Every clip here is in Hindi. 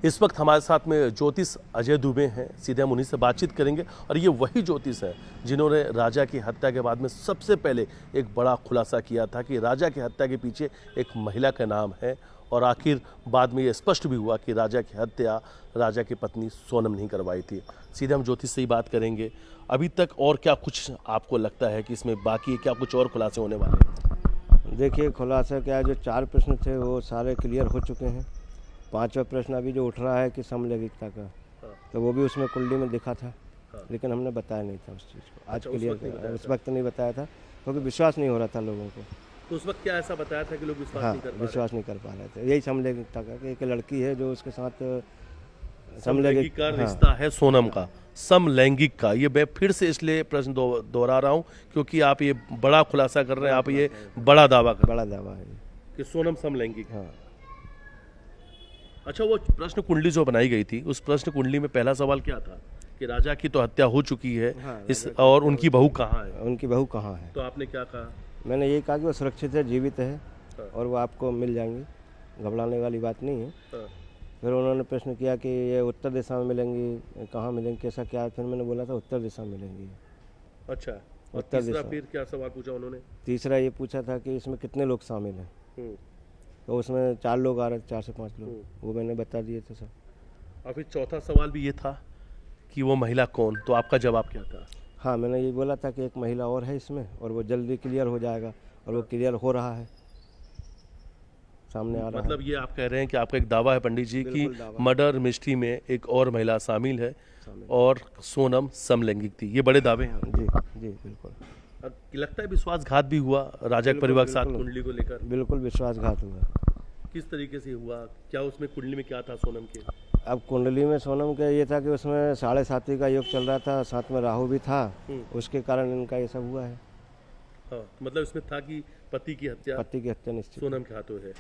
इस वक्त हमारे साथ में ज्योतिष अजय दुबे हैं। सीधे हम उन्हीं से बातचीत करेंगे और ये वही ज्योतिष हैं जिन्होंने राजा की हत्या के बाद में सबसे पहले एक बड़ा खुलासा किया था कि राजा की हत्या के पीछे एक महिला का नाम है। और आखिर बाद में ये स्पष्ट भी हुआ कि राजा की हत्या राजा की पत्नी सोनम नहीं करवाई थी। सीधे हम ज्योतिष से ही बात करेंगे। अभी तक और क्या कुछ आपको लगता है कि इसमें बाकी क्या कुछ और खुलासे होने वाले हैं? देखिए, खुलासा क्या है, जो 4 प्रश्न थे वो सारे क्लियर हो चुके हैं। 5वां प्रश्न अभी जो उठ रहा है कि समलैंगिकता का, तो वो भी उसमें कुंडली में दिखा था, लेकिन हमने बताया नहीं था उस चीज़ को। आज क्लियर उस वक्त नहीं बताया था क्योंकि विश्वास नहीं हो रहा था लोगों को। तो उस वक्त क्या ऐसा बताया था कि लोग विश्वास नहीं कर पा रहे थे। यही समलैंगिकता का कि एक लड़की है जो उसके साथ समलैंगिक का रिश्ता है सोनम का, समलैंगिक का। ये मैं फिर से इसलिए प्रश्न दोहरा रहा हूँ क्योंकि आप ये बड़ा खुलासा कर रहे हैं, आप ये बड़ा दावा है कि सोनम समलैंगिक। हाँ। अच्छा, वो प्रश्न कुंडली जो बनाई गई थी, उस प्रश्न कुंडली में पहला सवाल क्या था कि राजा की तो हत्या हो चुकी है, हाँ, और उनकी बहू कहाँ है? उनकी बहू कहाँ है? तो आपने क्या कहा? मैंने ये कहा कि वो सुरक्षित है, जीवित है, और वो आपको मिल जाएंगी, घबराने वाली बात नहीं है। फिर उन्होंने प्रश्न किया कि ये उत्तर दिशा में मिलेंगी, कहाँ मिलेंगी, कैसा क्या? फिर मैंने बोला था उत्तर दिशा में मिलेंगी। अच्छा, उत्तर दिशा। फिर क्या सवाल पूछा उन्होंने? तीसरा ये पूछा था कि इसमें कितने लोग शामिल हैं। तो उसमें 4 लोग आ रहे थे, 4 से 5 लोग, वो मैंने बता दिए थे सब। और फिर चौथा सवाल भी ये था कि वो महिला कौन? तो आपका जवाब क्या था? हाँ, मैंने ये बोला था कि एक महिला और है इसमें, और वो जल्दी क्लियर हो जाएगा, और वो क्लियर हो रहा है, सामने आ रहा है। मतलब ये आप कह रहे हैं कि आपका एक दावा है पंडित जी की मर्डर मिस्ट्री में एक और महिला शामिल है और सोनम समलैंगिक थी। ये बड़े दावे हैं। जी जी, बिल्कुल। लगता है विश्वासघात भी हुआ राजा के परिवार के साथ कुंडली को लेकर? बिल्कुल विश्वासघात हुआ। किस तरीके से हुआ? क्या उसमें कुंडली में क्या था सोनम के? अब कुंडली में सोनम का ये था कि उसमें 7.5 का योग चल रहा था, साथ में राहु भी था, उसके कारण इनका ये सब हुआ है। हाँ, मतलब इसमें था कि पति की हत्या निश्चित सोनम के हाथों है,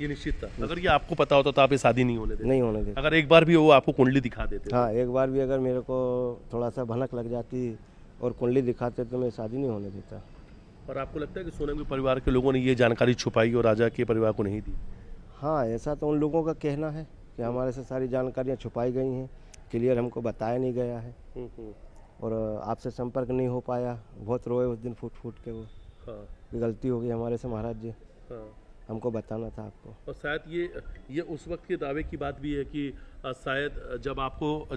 ये निश्चित था। अगर ये आपको पता होता तो आप ये शादी नहीं होने देते? देते। अगर एक बार भी वो आपको कुंडली दिखा देते? हाँ, एक बार भी अगर मेरे को थोड़ा सा भनक लग जाती और कुंडली दिखाते तो मैं शादी नहीं होने देता। और आपको लगता है कि सोनम के परिवार के लोगों ने ये जानकारी छुपाई और राजा के परिवार को नहीं दी? हाँ, ऐसा तो उन लोगों का कहना है कि हमारे से सारी जानकारियाँ छुपाई गई हैं, क्लियर हमको बताया नहीं गया है, और आपसे संपर्क नहीं हो पाया। बहुत रोए उस दिन, फूट फूट के वो। हाँ। गलती हो गई हमारे से महाराज जी। हाँ। हमको बताना था आपको। और शायद ये उस वक्त के दावे की बात भी है कि शायद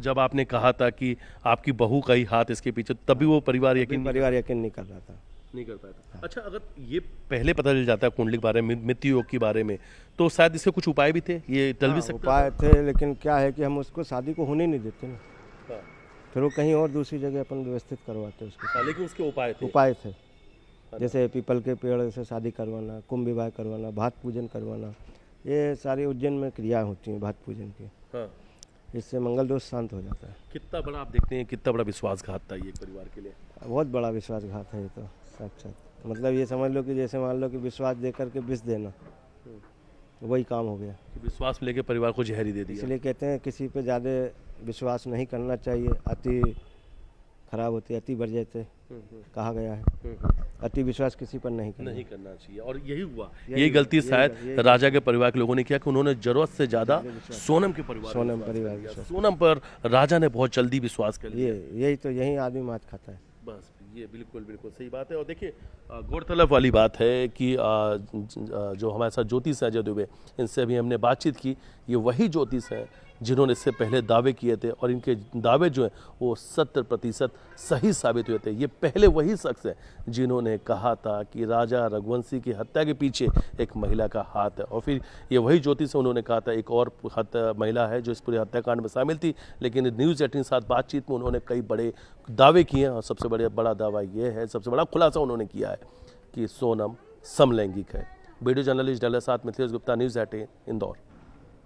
जब आपने कहा था कि आपकी बहू का ही हाथ इसके पीछे, तभी वो परिवार यकीन नहीं कर रहा था, नहीं कर पाया था। हाँ। अच्छा, अगर ये पहले पता चल जाता है कुंडली के बारे में, मृत्यु योग के बारे में, तो शायद इसके कुछ उपाय भी थे, ये टल भी सकता उपाय थे, लेकिन क्या है कि हम उसको शादी को होने नहीं देते ना। हाँ। फिर वो कहीं और दूसरी जगह अपन व्यवस्थित करवाते उसको। लेकिन उसके उपाय थे, जैसे पीपल के पेड़ से शादी करवाना, कुंभ विवाह करवाना, भात पूजन करवाना, ये सारी उज्जैन में क्रिया होती हैं भात पूजन की। हाँ। इससे मंगल दोष शांत हो जाता है। कितना बड़ा आप देखते हैं, कितना बड़ा विश्वासघात था ये परिवार के लिए? बहुत बड़ा विश्वासघात है ये तो, साक्षात। मतलब ये समझ लो कि जैसे मान लो कि विश्वास दे करके विष देना, वही काम हो गया। विश्वास लेके परिवार को जहर ही दे दिया। इसलिए कहते हैं किसी पे ज़्यादा विश्वास नहीं करना चाहिए, अति खराब होती है, अति वर्जयते कहा गया है। अति विश्वास किसी पर नहीं करना चाहिए। और यही हुआ, यही गलती शायद राजा के परिवार के लोगों ने किया कि उन्होंने जरूरत से ज्यादा सोनम सोनम पर राजा ने बहुत जल्दी विश्वास कर लिया। यही आदमी मात खाता है। बस ये बिल्कुल सही बात है। और देखिए, गौरतलब वाली बात है कि जो हमारे साथ ज्योतिष अजय दुबे, इनसे अभी हमने बातचीत की, ये वही ज्योतिष हैं जिन्होंने इससे पहले दावे किए थे और इनके दावे जो हैं वो 70% सही साबित हुए थे। ये पहले वही शख्स हैं जिन्होंने कहा था कि राजा रघुवंशी की हत्या के पीछे एक महिला का हाथ है। और फिर ये वही ज्योतिष, उन्होंने कहा था एक और महिला है जो इस पूरे हत्याकांड में शामिल थी, लेकिन न्यूज़ 18 के साथ बातचीत में उन्होंने कई बड़े दावे किए हैं। और सबसे बड़ा दावा ये है, सबसे बड़ा खुलासा उन्होंने किया है कि सोनम समलैंगिक है। वीडियो जर्नलिस्ट डल्ला साथ मिथिलेश गुप्ता, न्यूज़ 18 इंदौर।